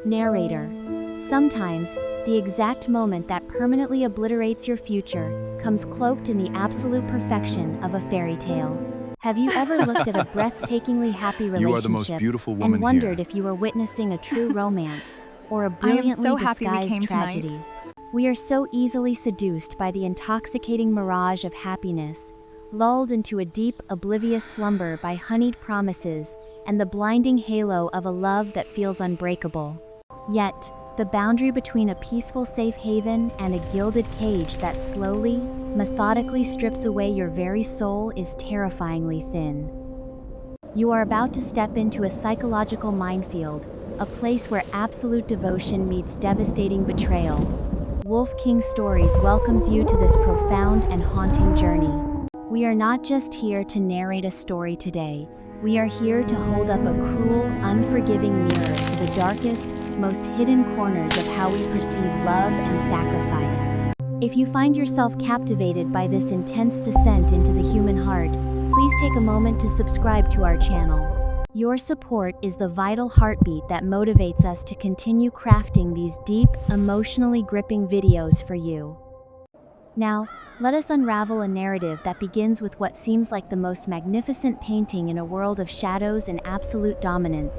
Narrator. Sometimes, the exact moment that permanently obliterates your future comes cloaked in the absolute perfection of a fairy tale. Have you ever looked at a breathtakingly happy relationship You are the most beautiful woman and wondered here. if you were witnessing a true romance or a I am brilliantly so happy we disguised came tragedy? tonight. We are so easily seduced by the intoxicating mirage of happiness, lulled into a deep, oblivious slumber by honeyed promises and the blinding halo of a love that feels unbreakable. Yet, the boundary between a peaceful safe haven and a gilded cage that slowly, methodically strips away your very soul is terrifyingly thin. You are about to step into a psychological minefield, a place where absolute devotion meets devastating betrayal. Wolf King Stories welcomes you to this profound and haunting journey. We are not just here to narrate a story today. We are here to hold up a cruel, unforgiving mirror to the darkest, most hidden corners of how we perceive love and sacrifice. If you find yourself captivated by this intense descent into the human heart, please take a moment to subscribe to our channel. Your support is the vital heartbeat that motivates us to continue crafting these deep, emotionally gripping videos for you. Now, let us unravel a narrative that begins with what seems like the most magnificent painting in a world of shadows and absolute dominance.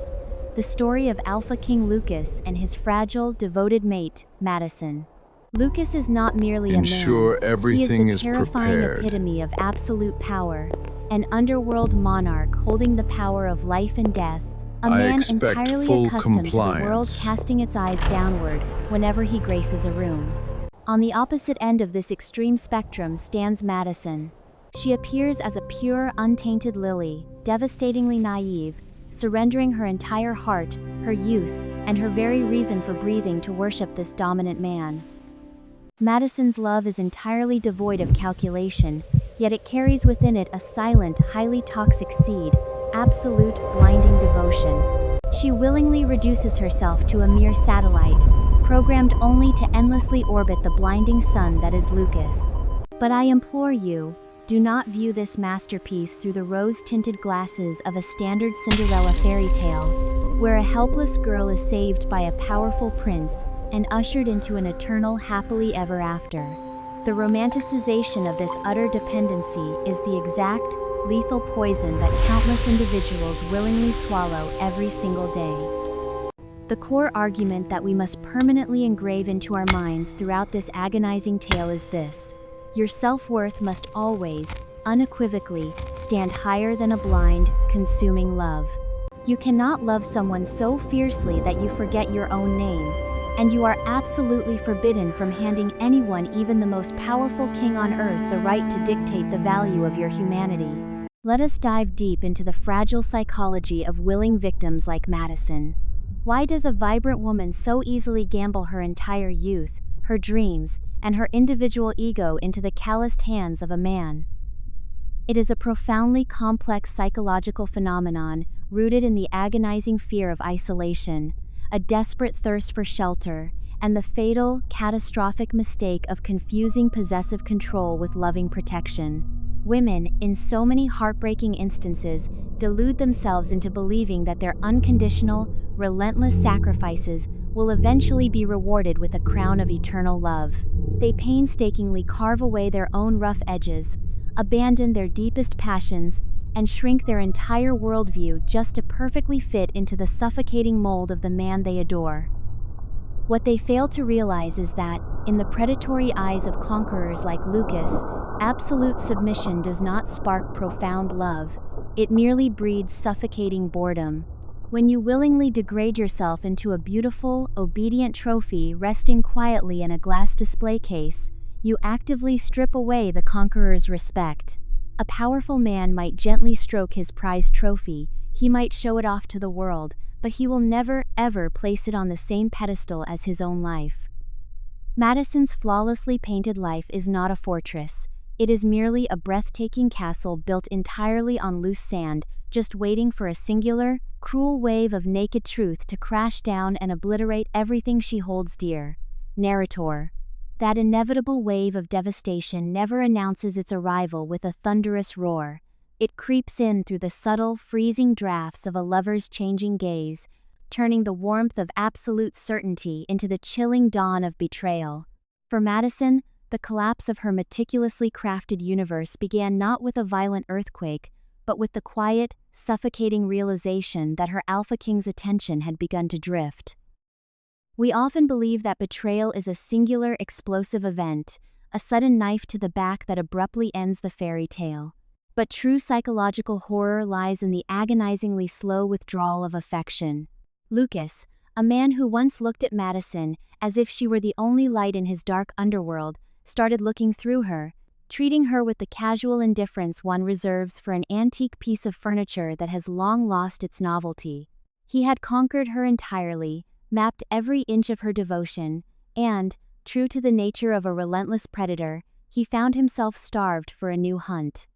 The story of Alpha King Lucas and his fragile, devoted mate, Madison. Lucas is not merely a man. Ensure everything He is is the terrifying prepared. epitome of absolute power, an underworld monarch holding the power of life and death, a I man expect entirely full accustomed to the world compliance. casting its eyes downward whenever he graces a room. On the opposite end of this extreme spectrum stands Madison. She appears as a pure, untainted lily, devastatingly naive, surrendering her entire heart, her youth, and her very reason for breathing to worship this dominant man. Madison's love is entirely devoid of calculation, yet it carries within it a silent, highly toxic seed, absolute, blinding devotion. She willingly reduces herself to a mere satellite, programmed only to endlessly orbit the blinding sun that is Lucas. But I implore you, do not view this masterpiece through the rose-tinted glasses of a standard Cinderella fairy tale, where a helpless girl is saved by a powerful prince and ushered into an eternal happily ever after. The romanticization of this utter dependency is the exact, lethal poison that countless individuals willingly swallow every single day. The core argument that we must permanently engrave into our minds throughout this agonizing tale is this: your self-worth must always, unequivocally, stand higher than a blind, consuming love. You cannot love someone so fiercely that you forget your own name, and you are absolutely forbidden from handing anyone, even the most powerful king on earth, the right to dictate the value of your humanity. Let us dive deep into the fragile psychology of willing victims like Madison. Why does a vibrant woman so easily gamble her entire youth, her dreams, and her individual ego into the calloused hands of a man? It is a profoundly complex psychological phenomenon rooted in the agonizing fear of isolation, a desperate thirst for shelter, and the fatal, catastrophic mistake of confusing possessive control with loving protection. Women, in so many heartbreaking instances, delude themselves into believing that their unconditional, relentless sacrifices will eventually be rewarded with a crown of eternal love. They painstakingly carve away their own rough edges, abandon their deepest passions, and shrink their entire worldview just to perfectly fit into the suffocating mold of the man they adore. What they fail to realize is that, in the predatory eyes of conquerors like Lucas, absolute submission does not spark profound love, it merely breeds suffocating boredom. When you willingly degrade yourself into a beautiful, obedient trophy resting quietly in a glass display case, you actively strip away the conqueror's respect. A powerful man might gently stroke his prized trophy, he might show it off to the world, but he will never, ever place it on the same pedestal as his own life. Madison's flawlessly painted life is not a fortress. It is merely a breathtaking castle built entirely on loose sand, just waiting for a singular, cruel wave of naked truth to crash down and obliterate everything she holds dear. Narrator. That inevitable wave of devastation never announces its arrival with a thunderous roar. It creeps in through the subtle, freezing drafts of a lover's changing gaze, turning the warmth of absolute certainty into the chilling dawn of betrayal. For Madison, the collapse of her meticulously crafted universe began not with a violent earthquake, but with the quiet, suffocating realization that her Alpha King's attention had begun to drift. We often believe that betrayal is a singular, explosive event, a sudden knife to the back that abruptly ends the fairy tale. But true psychological horror lies in the agonizingly slow withdrawal of affection. Lucas, a man who once looked at Madison as if she were the only light in his dark underworld, started looking through her, treating her with the casual indifference one reserves for an antique piece of furniture that has long lost its novelty. He had conquered her entirely, mapped every inch of her devotion, and, true to the nature of a relentless predator, he found himself starved for a new hunt.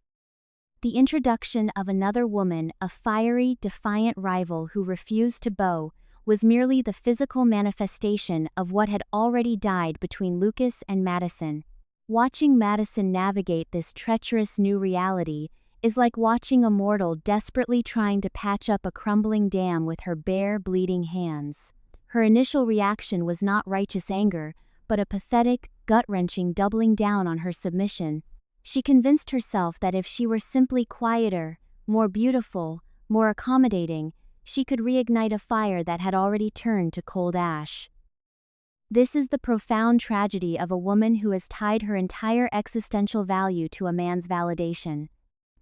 The introduction of another woman, a fiery, defiant rival who refused to bow, was merely the physical manifestation of what had already died between Lucas and Madison. Watching Madison navigate this treacherous new reality is like watching a mortal desperately trying to patch up a crumbling dam with her bare, bleeding hands. Her initial reaction was not righteous anger, but a pathetic, gut-wrenching doubling down on her submission. She convinced herself that if she were simply quieter, more beautiful, more accommodating, she could reignite a fire that had already turned to cold ash. This is the profound tragedy of a woman who has tied her entire existential value to a man's validation.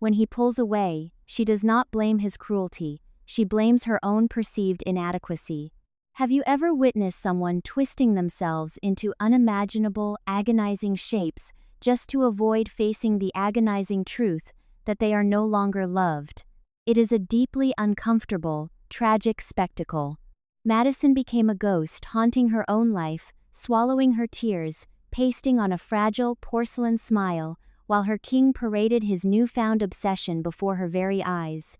When he pulls away, she does not blame his cruelty, she blames her own perceived inadequacy. Have you ever witnessed someone twisting themselves into unimaginable, agonizing shapes just to avoid facing the agonizing truth that they are no longer loved? It is a deeply uncomfortable, tragic spectacle. Madison became a ghost haunting her own life, swallowing her tears, pasting on a fragile porcelain smile, while her king paraded his newfound obsession before her very eyes.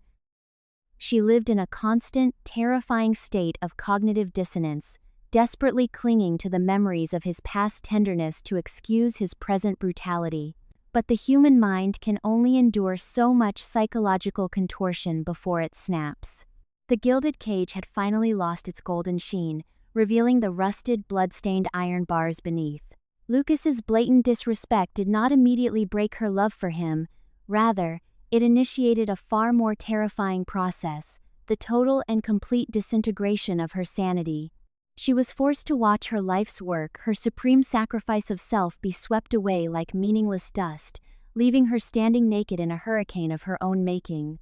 She lived in a constant, terrifying state of cognitive dissonance, desperately clinging to the memories of his past tenderness to excuse his present brutality. But the human mind can only endure so much psychological contortion before it snaps. The gilded cage had finally lost its golden sheen, revealing the rusted, blood-stained iron bars beneath. Lucas's blatant disrespect did not immediately break her love for him. Rather, it initiated a far more terrifying process, the total and complete disintegration of her sanity. She was forced to watch her life's work, her supreme sacrifice of self, be swept away like meaningless dust, leaving her standing naked in a hurricane of her own making.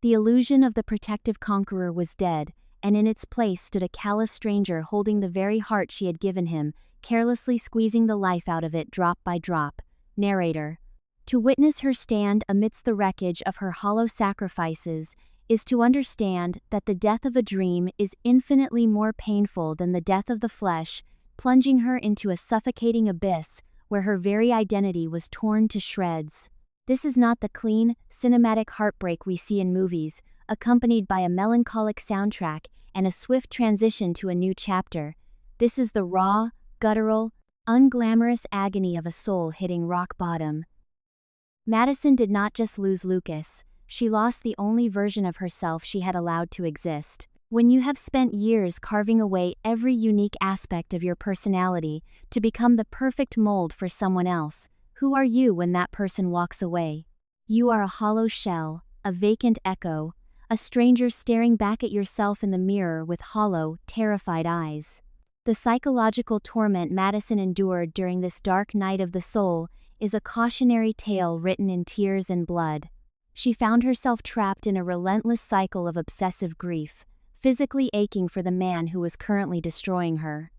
The illusion of the protective conqueror was dead, and in its place stood a callous stranger holding the very heart she had given him, carelessly squeezing the life out of it drop by drop. Narrator. To witness her stand amidst the wreckage of her hollow sacrifices is to understand that the death of a dream is infinitely more painful than the death of the flesh, plunging her into a suffocating abyss where her very identity was torn to shreds. This is not the clean, cinematic heartbreak we see in movies, accompanied by a melancholic soundtrack and a swift transition to a new chapter. This is the raw, guttural, unglamorous agony of a soul hitting rock bottom. Madison did not just lose Lucas, she lost the only version of herself she had allowed to exist. When you have spent years carving away every unique aspect of your personality to become the perfect mold for someone else, who are you when that person walks away? You are a hollow shell, a vacant echo, a stranger staring back at yourself in the mirror with hollow, terrified eyes. The psychological torment Madison endured during this dark night of the soul is a cautionary tale written in tears and blood. She found herself trapped in a relentless cycle of obsessive grief, physically aching for the man who was currently destroying her.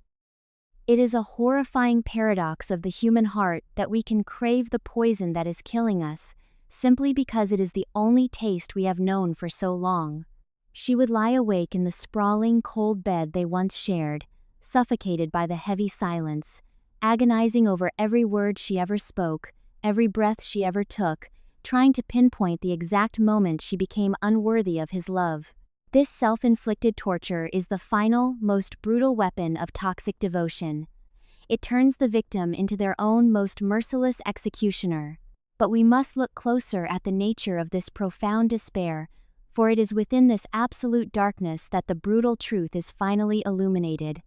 It is a horrifying paradox of the human heart that we can crave the poison that is killing us, simply because it is the only taste we have known for so long. She would lie awake in the sprawling, cold bed they once shared, suffocated by the heavy silence, agonizing over every word she ever spoke, every breath she ever took, trying to pinpoint the exact moment she became unworthy of his love. This self-inflicted torture is the final, most brutal weapon of toxic devotion. It turns the victim into their own most merciless executioner. But we must look closer at the nature of this profound despair, for it is within this absolute darkness that the brutal truth is finally illuminated.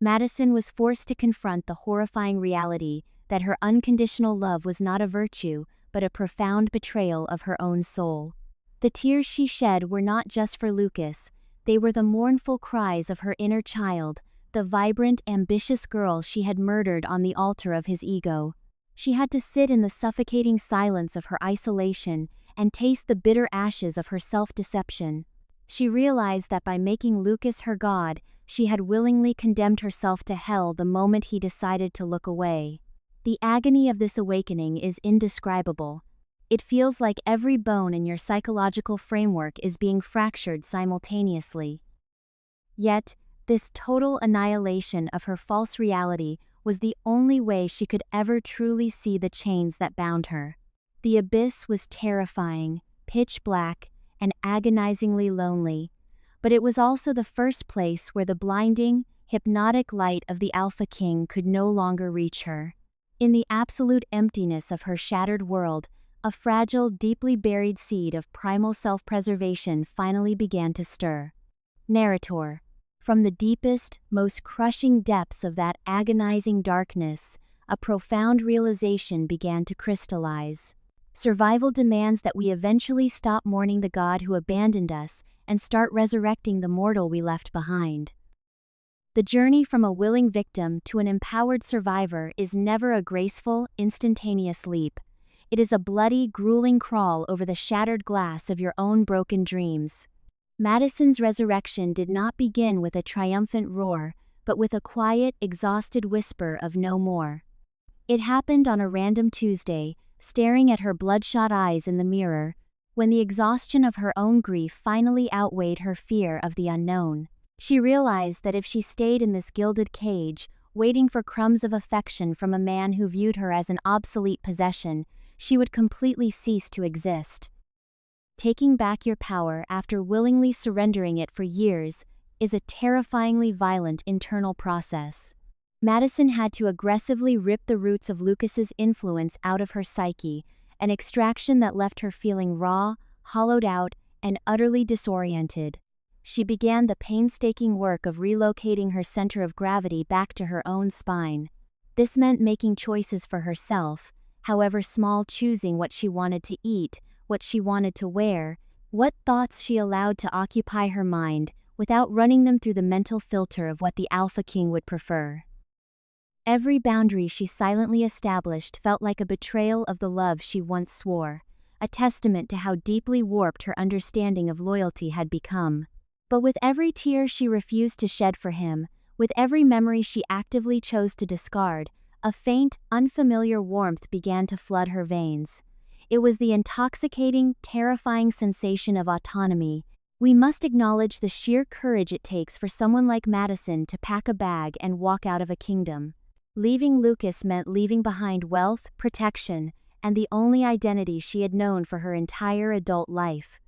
Madison was forced to confront the horrifying reality that her unconditional love was not a virtue, but a profound betrayal of her own soul. The tears she shed were not just for Lucas, they were the mournful cries of her inner child, the vibrant, ambitious girl she had murdered on the altar of his ego. She had to sit in the suffocating silence of her isolation and taste the bitter ashes of her self-deception. She realized that by making Lucas her god, she had willingly condemned herself to hell the moment he decided to look away. The agony of this awakening is indescribable. It feels like every bone in your psychological framework is being fractured simultaneously. Yet, this total annihilation of her false reality was the only way she could ever truly see the chains that bound her. The abyss was terrifying, pitch black, and agonizingly lonely, but it was also the first place where the blinding, hypnotic light of the Alpha King could no longer reach her. In the absolute emptiness of her shattered world, a fragile, deeply buried seed of primal self-preservation finally began to stir. Narrator. From the deepest, most crushing depths of that agonizing darkness, a profound realization began to crystallize. Survival demands that we eventually stop mourning the God who abandoned us and start resurrecting the mortal we left behind. The journey from a willing victim to an empowered survivor is never a graceful, instantaneous leap. It is a bloody, grueling crawl over the shattered glass of your own broken dreams. Madison's resurrection did not begin with a triumphant roar, but with a quiet, exhausted whisper of no more. It happened on a random Tuesday, staring at her bloodshot eyes in the mirror, when the exhaustion of her own grief finally outweighed her fear of the unknown. She realized that if she stayed in this gilded cage, waiting for crumbs of affection from a man who viewed her as an obsolete possession, she would completely cease to exist. Taking back your power after willingly surrendering it for years is a terrifyingly violent internal process. Madison had to aggressively rip the roots of Lucas's influence out of her psyche, an extraction that left her feeling raw, hollowed out, and utterly disoriented. She began the painstaking work of relocating her center of gravity back to her own spine. This meant making choices for herself, however small, choosing what she wanted to eat, what she wanted to wear, what thoughts she allowed to occupy her mind, without running them through the mental filter of what the Alpha King would prefer. Every boundary she silently established felt like a betrayal of the love she once swore, a testament to how deeply warped her understanding of loyalty had become. But with every tear she refused to shed for him, with every memory she actively chose to discard, a faint, unfamiliar warmth began to flood her veins. It was the intoxicating, terrifying sensation of autonomy. We must acknowledge the sheer courage it takes for someone like Madison to pack a bag and walk out of a kingdom. Leaving Lucas meant leaving behind wealth, protection, and the only identity she had known for her entire adult life.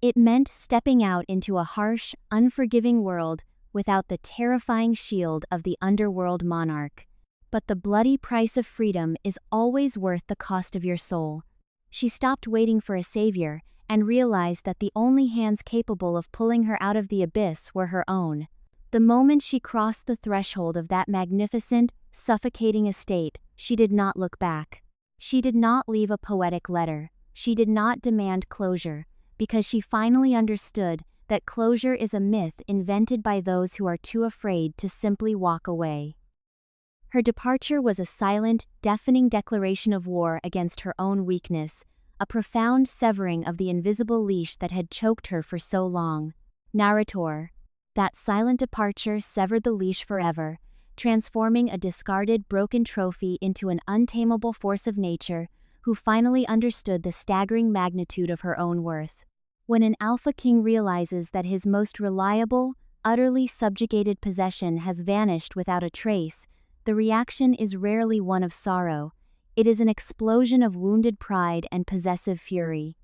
It meant stepping out into a harsh, unforgiving world without the terrifying shield of the underworld monarch. But the bloody price of freedom is always worth the cost of your soul. She stopped waiting for a savior and realized that the only hands capable of pulling her out of the abyss were her own. The moment she crossed the threshold of that magnificent, suffocating estate, she did not look back. She did not leave a poetic letter. She did not demand closure, because she finally understood that closure is a myth invented by those who are too afraid to simply walk away. Her departure was a silent, deafening declaration of war against her own weakness, a profound severing of the invisible leash that had choked her for so long. Narrator. That silent departure severed the leash forever, transforming a discarded, broken trophy into an untamable force of nature, who finally understood the staggering magnitude of her own worth. When an Alpha King realizes that his most reliable, utterly subjugated possession has vanished without a trace, the reaction is rarely one of sorrow. It is an explosion of wounded pride and possessive fury.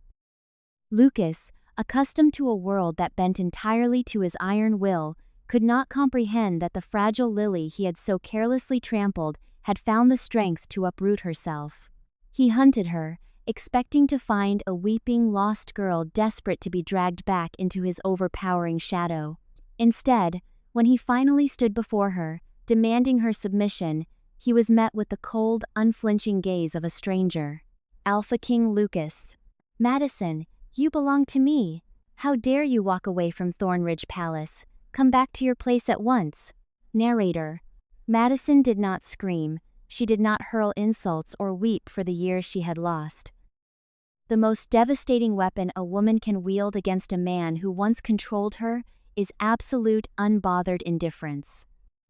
Lucas, accustomed to a world that bent entirely to his iron will, could not comprehend that the fragile lily he had so carelessly trampled had found the strength to uproot herself. He hunted her, expecting to find a weeping, lost girl desperate to be dragged back into his overpowering shadow. Instead, when he finally stood before her, demanding her submission, he was met with the cold, unflinching gaze of a stranger. Alpha King Lucas. Madison, you belong to me. How dare you walk away from Thornridge Palace? Come back to your place at once. Narrator. Madison did not scream. She did not hurl insults or weep for the years she had lost. The most devastating weapon a woman can wield against a man who once controlled her is absolute, unbothered indifference.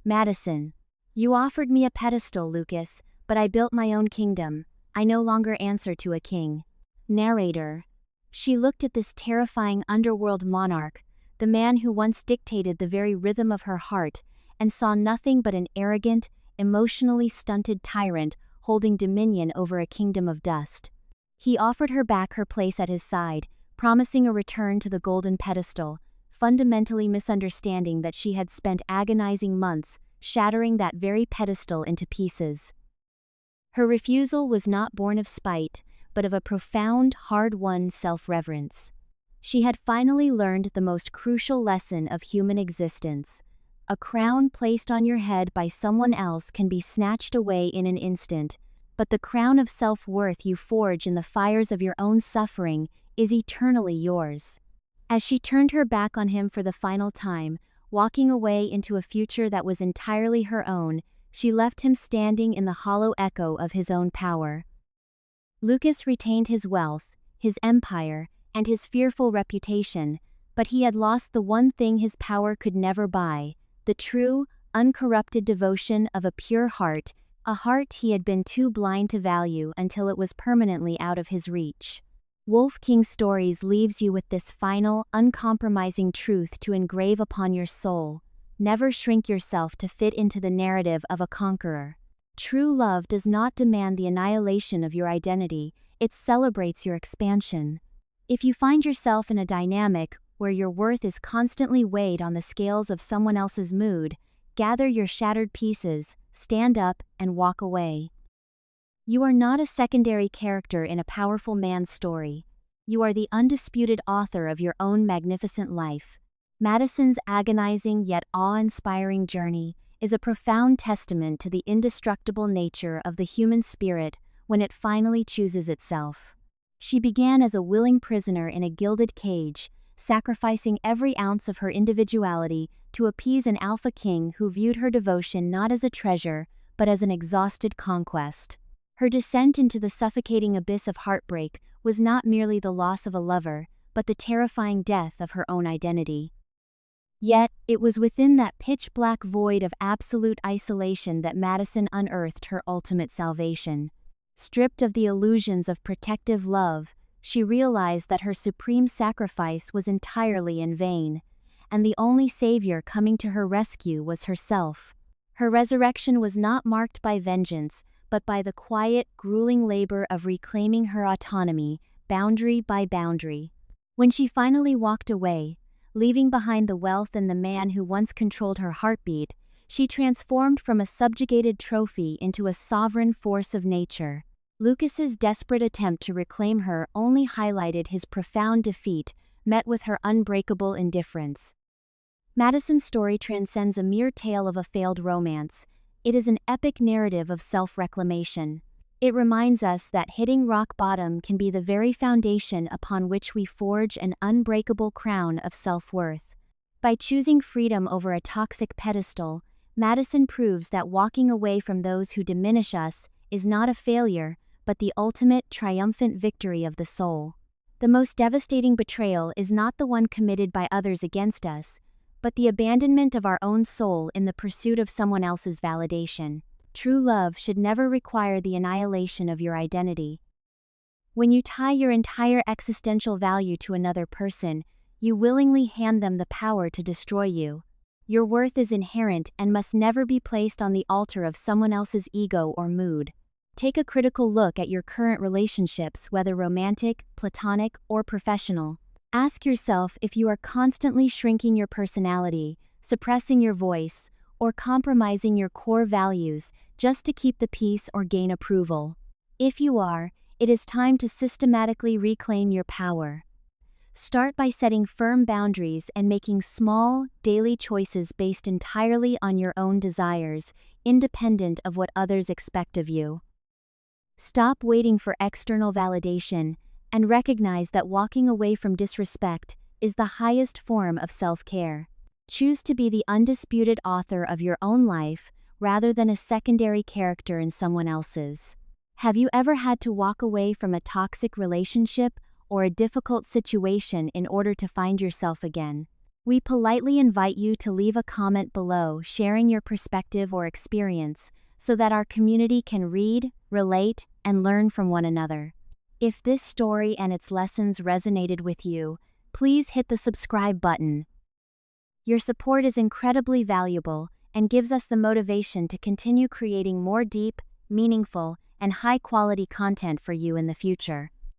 Madison. You offered me a pedestal, Lucas, but I built my own kingdom. I no longer answer to a king. Narrator. She looked at this terrifying underworld monarch, the man who once dictated the very rhythm of her heart, and saw nothing but an arrogant, emotionally stunted tyrant holding dominion over a kingdom of dust. He offered her back her place at his side, promising a return to the golden pedestal, fundamentally misunderstanding that she had spent agonizing months shattering that very pedestal into pieces. Her refusal was not born of spite, but of a profound, hard-won self-reverence. She had finally learned the most crucial lesson of human existence. A crown placed on your head by someone else can be snatched away in an instant, but the crown of self-worth you forge in the fires of your own suffering is eternally yours. As she turned her back on him for the final time, walking away into a future that was entirely her own, she left him standing in the hollow echo of his own power. Lucas retained his wealth, his empire, and his fearful reputation, but he had lost the one thing his power could never buy, the true, uncorrupted devotion of a pure heart, a heart he had been too blind to value until it was permanently out of his reach. Wolf King Stories leaves you with this final, uncompromising truth to engrave upon your soul: never shrink yourself to fit into the narrative of a conqueror. True love does not demand the annihilation of your identity, it celebrates your expansion. If you find yourself in a dynamic where your worth is constantly weighed on the scales of someone else's mood, gather your shattered pieces, stand up, and walk away. You are not a secondary character in a powerful man's story. You are the undisputed author of your own magnificent life. Madison's agonizing yet awe-inspiring journey is a profound testament to the indestructible nature of the human spirit when it finally chooses itself. She began as a willing prisoner in a gilded cage, sacrificing every ounce of her individuality to appease an alpha king who viewed her devotion not as a treasure, but as an exhausted conquest. Her descent into the suffocating abyss of heartbreak was not merely the loss of a lover, but the terrifying death of her own identity. Yet, it was within that pitch-black void of absolute isolation that Madison unearthed her ultimate salvation. Stripped of the illusions of protective love, she realized that her supreme sacrifice was entirely in vain, and the only savior coming to her rescue was herself. Her resurrection was not marked by vengeance, but by the quiet, grueling labor of reclaiming her autonomy, boundary by boundary. When she finally walked away, leaving behind the wealth and the man who once controlled her heartbeat, she transformed from a subjugated trophy into a sovereign force of nature. Lucas's desperate attempt to reclaim her only highlighted his profound defeat, met with her unbreakable indifference. Madison's story transcends a mere tale of a failed romance. It is an epic narrative of self-reclamation. It reminds us that hitting rock bottom can be the very foundation upon which we forge an unbreakable crown of self-worth. By choosing freedom over a toxic pedestal, Madison proves that walking away from those who diminish us is not a failure, but the ultimate, triumphant victory of the soul. The most devastating betrayal is not the one committed by others against us, but the abandonment of our own soul in the pursuit of someone else's validation. True love should never require the annihilation of your identity. When you tie your entire existential value to another person, you willingly hand them the power to destroy you. Your worth is inherent and must never be placed on the altar of someone else's ego or mood. Take a critical look at your current relationships, whether romantic, platonic, or professional. Ask yourself if you are constantly shrinking your personality, suppressing your voice, or compromising your core values just to keep the peace or gain approval. If you are, it is time to systematically reclaim your power. Start by setting firm boundaries and making small, daily choices based entirely on your own desires, independent of what others expect of you. Stop waiting for external validation and recognize that walking away from disrespect is the highest form of self-care. Choose to be the undisputed author of your own life rather than a secondary character in someone else's. Have you ever had to walk away from a toxic relationship or a difficult situation in order to find yourself again? We politely invite you to leave a comment below sharing your perspective or experience so that our community can read, relate, and learn from one another. If this story and its lessons resonated with you, please hit the subscribe button. Your support is incredibly valuable and gives us the motivation to continue creating more deep, meaningful, and high-quality content for you in the future.